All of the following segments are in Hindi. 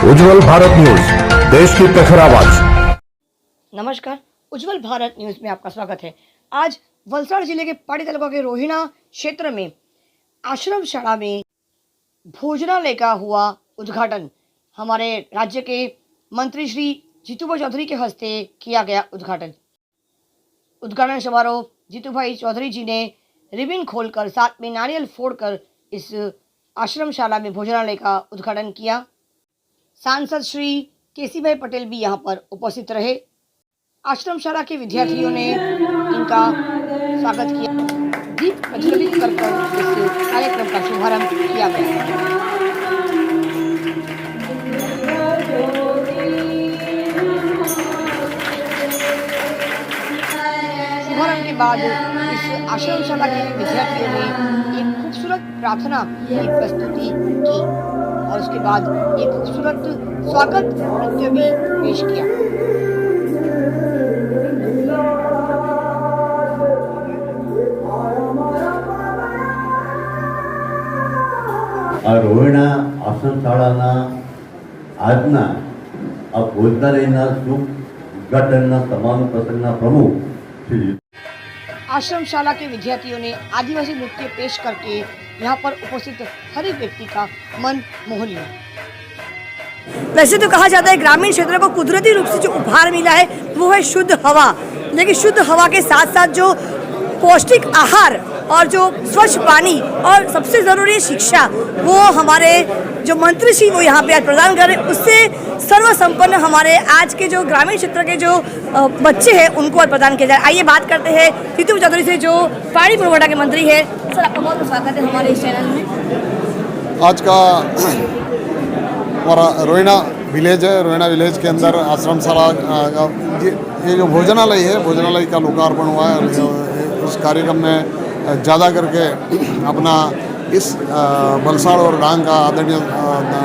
उज्जवल भारत न्यूज, देश की प्रखर आवाज। नमस्कार, उज्जवल भारत न्यूज में आपका स्वागत है। आज वलसाड़ जिले के पाड़ी तालुका के रोहिणा क्षेत्र में आश्रम शाला में भोजनालय का हुआ उद्घाटन। हमारे राज्य के मंत्री श्री जीतूभाई चौधरी के हस्ते किया गया उद्घाटन समारोह जीतूभाई चौधरी जी ने रिबन खोलकर साथ में नारियल फोड़कर इस आश्रमशाला में भोजनालय का उद्घाटन किया। सांसद श्री केसीभाई पटेल भी यहाँ पर उपस्थित रहे। आश्रमशाला के विद्यार्थियों ने इनका स्वागत किया। दीप प्रज्वलित कर इस कार्यक्रम का शुभारंभ किया गया। शुभारंभ के बाद इस आश्रमशाला के विद्यार्थियों ने एक खूबसूरत प्रार्थना की प्रस्तुति की और उसके बाद एक खूबसूरत स्वागत नृत्य भी पेश किया। આ રોહિણા આશ્રમશાળાના આજના આ ભોજનાલયના શુભ ઉદ્ઘાટનના તમામ પ્રસંગના પ્રમુખ શ્રી आश्रमशाला के विद्यार्थियों ने आदिवासी नृत्य पेश करके यहाँ पर उपस्थित हर एक व्यक्ति का मन मोह लिया। वैसे तो कहा जाता है ग्रामीण क्षेत्र को कुदरती रूप से जो उपहार मिला है वो है शुद्ध हवा, लेकिन शुद्ध हवा के साथ साथ जो पौष्टिक आहार और जो स्वच्छ पानी और सबसे ज़रूरी शिक्षा, वो हमारे जो मंत्री श्री वो यहाँ पे आज प्रदान कर रहे हैं। उससे सर्वसंपन्न हमारे आज के जो ग्रामीण क्षेत्र के जो बच्चे हैं उनको आज प्रदान किया जाए। आइए बात करते हैं जीतूभाई चौधरी से जो पानी पुरवठा के मंत्री है। सर, आपका बहुत स्वागत है हमारे इस चैनल में। आज का हमारा रोहिणा विलेज है। रोहिणा विलेज के अंदर आश्रमशाला ये जो भोजनालय है, भोजनालय का लोकार्पण हुआ है। उस कार्यक्रम में ज़्यादा करके अपना इस वलसाड़ और डांग का आदरणीय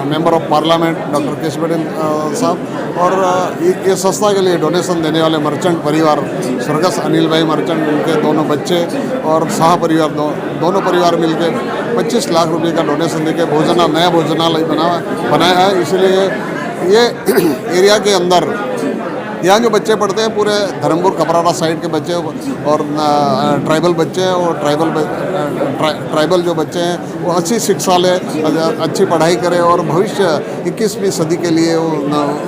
मेंबर ऑफ पार्लियामेंट डॉक्टर केसी पटेल साहब और ये संस्था के लिए डोनेशन देने वाले मर्चेंट परिवार स्वर्गस्थ अनिल भाई मर्चेंट, उनके दोनों बच्चे और शाह परिवार दोनों परिवार मिलकर 25 लाख रुपए का डोनेशन देके नया भोजनालय बनाया है। इसलिए ये एरिया के अंदर यहाँ जो बच्चे पढ़ते हैं पूरे धर्मपुर कपराड़ा साइड के बच्चे और ट्राइबल बच्चे हैं और ट्राइबल जो बच्चे हैं वो अच्छी शिक्षा ले, अच्छी पढ़ाई करें और भविष्य 21वीं सदी के लिए वो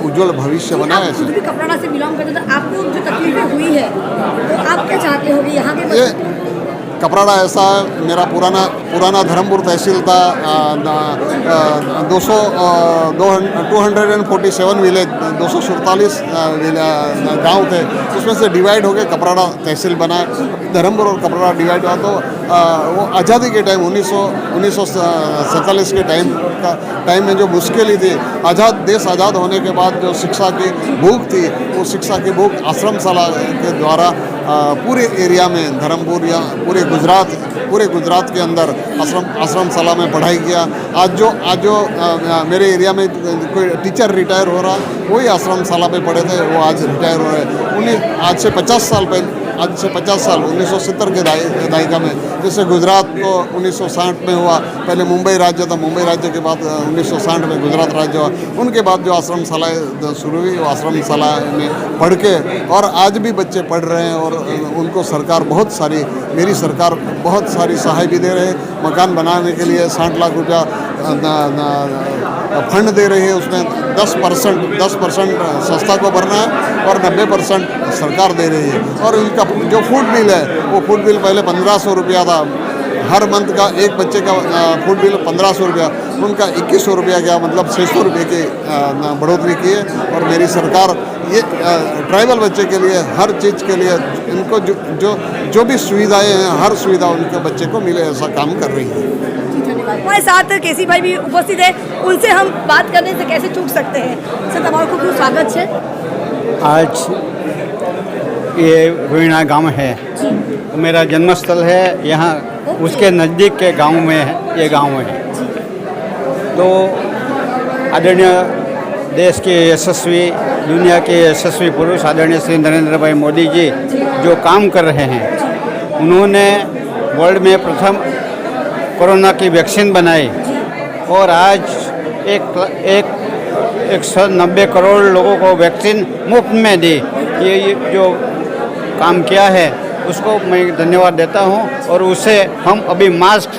उज्जवल भविष्य बनाए। कपराड़ा से बिलोंग करते तो आपको जो तकलीफें हुई है तो आप क्या चाहते हो कि यहाँ के कपराड़ा ऐसा है, मेरा पुराना धर्मपुर तहसील था। 247 विलेज 247 गांव थे, उसमें से डिवाइड होकर कपराड़ा तहसील बना। धर्मपुर और कपराड़ा डिवाइड हुआ तो वो आज़ादी के टाइम 1947 के टाइम में जो मुश्किलें थी, देश आज़ाद होने के बाद जो शिक्षा की भूख थी, वो शिक्षा की भूख आश्रमशाला के द्वारा पूरे एरिया में धर्मपुर या पूरे गुजरात के अंदर आश्रमशाला में पढ़ाई किया। आज जो मेरे एरिया में कोई टीचर रिटायर हो रहा, वही आश्रमशाला में पढ़े थे, वो आज रिटायर हो रहे। आज से 50 साल 1970 के दायका में, जैसे गुजरात को 1960 में हुआ, पहले मुंबई राज्य था, मुंबई राज्य के बाद 1960 में गुजरात राज्य हुआ। उनके बाद जो आश्रमशालाएँ शुरू हुई, वो आश्रमशाला में पढ़ के और आज भी बच्चे पढ़ रहे हैं और उनको सरकार मेरी सरकार बहुत सारी सहाय भी दे रहे हैं। मकान बनाने के लिए 60 लाख रुपया फंड दे रही है। उसमें 10% संस्था को भरना है और 90% सरकार दे रही है। और इनका जो फूड बिल है, वो फूड बिल पहले 1500 रुपया था हर मंथ का, एक बच्चे का फूड बिल 1500 रुपया, उनका 2100 रुपया गया, मतलब 600 रुपये की बढ़ोतरी की है। और मेरी सरकार ये ट्राइबल बच्चे के लिए हर चीज़ के लिए इनको जो भी सुविधाएं हैं, हर सुविधा उनके बच्चे को मिले, ऐसा काम कर रही है। हमारे साथ केसी भाई भी उपस्थित है, उनसे हम बात करने से कैसे चूक सकते हैं। सर, તમારું ખૂબ स्वागत है। आज ये रोहिणा गांव है, मेरा जन्मस्थल है यहाँ, उसके नज़दीक के गांव में है ये गांव है। तो आदरणीय देश के यशस्वी, दुनिया के यशस्वी पुरुष आदरणीय श्री नरेंद्र भाई मोदी जी जो काम कर रहे हैं, उन्होंने वर्ल्ड में प्रथम कोरोना की वैक्सीन बनाई और आज एक 190 करोड़ लोगों को वैक्सीन मुफ्त में दी। ये जो काम किया है उसको मैं धन्यवाद देता हूँ। और उससे हम अभी मास्क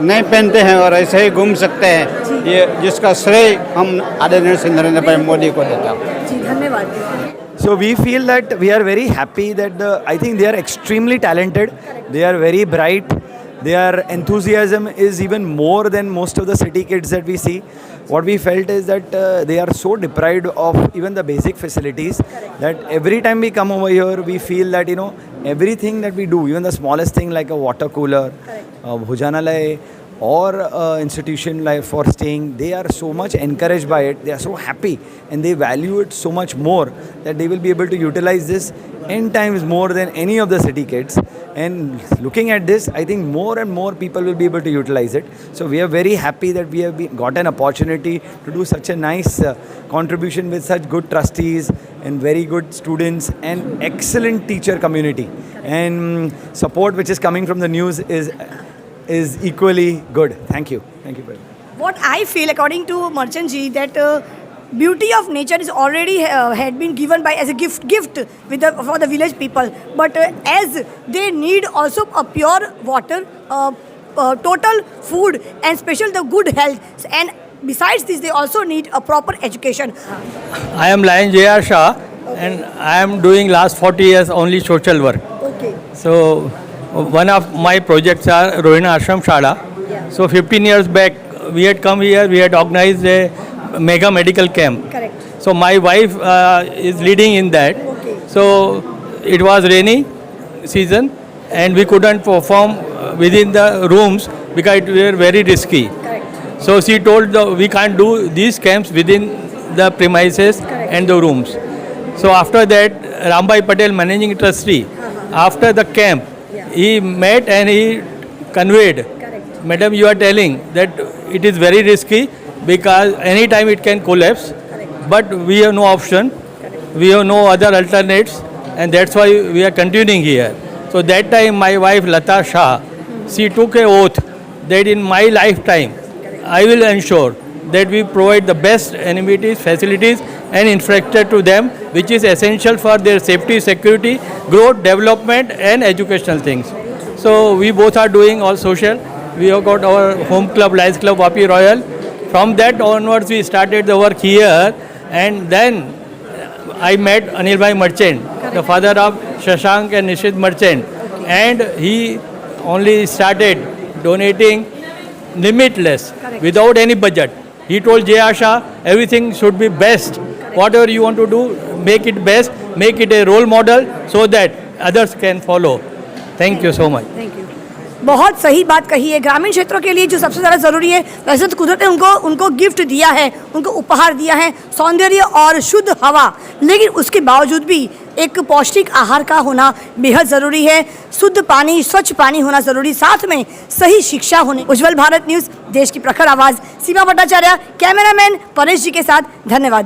नहीं पहनते हैं और ऐसे ही घूम सकते हैं, ये जिसका श्रेय हम आदरणीय श्री नरेंद्र भाई मोदी को देता हूँ। जी धन्यवाद। So we feel that we are very happy that I think they are extremely talented. They are very bright. Their enthusiasm is even more than most of the city kids that we see. What we felt is that they are so deprived of even the basic facilities that every time we come over here, we feel that everything that we do, even the smallest thing like a water cooler, bhojanalay, or institution like for staying, they are so much encouraged by it. They are so happy and they value it so much more that they will be able to utilize this 10 times more than any of the city kids. And looking at this, I think more and more people will be able to utilize it. So we are very happy that we have got an opportunity to do such a nice contribution with such good trustees and very good students and excellent teacher community. And support which is coming from the news is equally good. Thank you. Thank you very much. What I feel, according to Merchant ji, that beauty of nature is already had been given by as a gift with for the village people. But as they need also a pure water, total food, and special the good health. And besides this, they also need a proper education. I am Lion J.R. Shah, and I am doing last 40 years only social work. Okay. So one of my projects are Rohina Ashram Shala. Yeah. So 15 years back, we had come here, we had organized a mega medical camp. Correct. So my wife is leading in that. Okay. So it was rainy season and we couldn't perform within the rooms because it were very risky. Correct. So she told we can't do these camps within the premises and the rooms. So after that, Rambai Patel, managing trustee, after the camp, he met and he conveyed, Madam, you are telling that it is very risky because any time it can collapse, but we have no option, we have no other alternates, and that's why we are continuing here. So that time my wife Lata Shah, she took an oath that in my lifetime I will ensure that we provide the best amenities, facilities and infrastructure to them, which is essential for their safety, security, growth, development and educational things. So we both are doing all social. We have got our home club, Lions Club, Vapi Royal. From that onwards, we started the work here, and then I met Anil Bhai Merchant, the father of Shashank and Nishit Merchant, and he only started donating limitless, without any budget. He told Jay Asha, everything should be best. Whatever you want to do, make it best, make it a role model so that others can follow. Thank you so much. Thank you. बहुत सही बात कही है। ग्रामीण क्षेत्रों के लिए जो सबसे ज़्यादा ज़रूरी है, वैसे तो कुदरत ने उनको गिफ्ट दिया है, उनको उपहार दिया है, सौंदर्य और शुद्ध हवा, लेकिन उसके बावजूद भी एक पौष्टिक आहार का होना बेहद ज़रूरी है। शुद्ध पानी, स्वच्छ पानी होना ज़रूरी, साथ में सही शिक्षा होने। उज्जवल भारत न्यूज़, देश की प्रखर आवाज़, सीमा भट्टाचार्य, कैमरामैन परेश जी के साथ, धन्यवाद।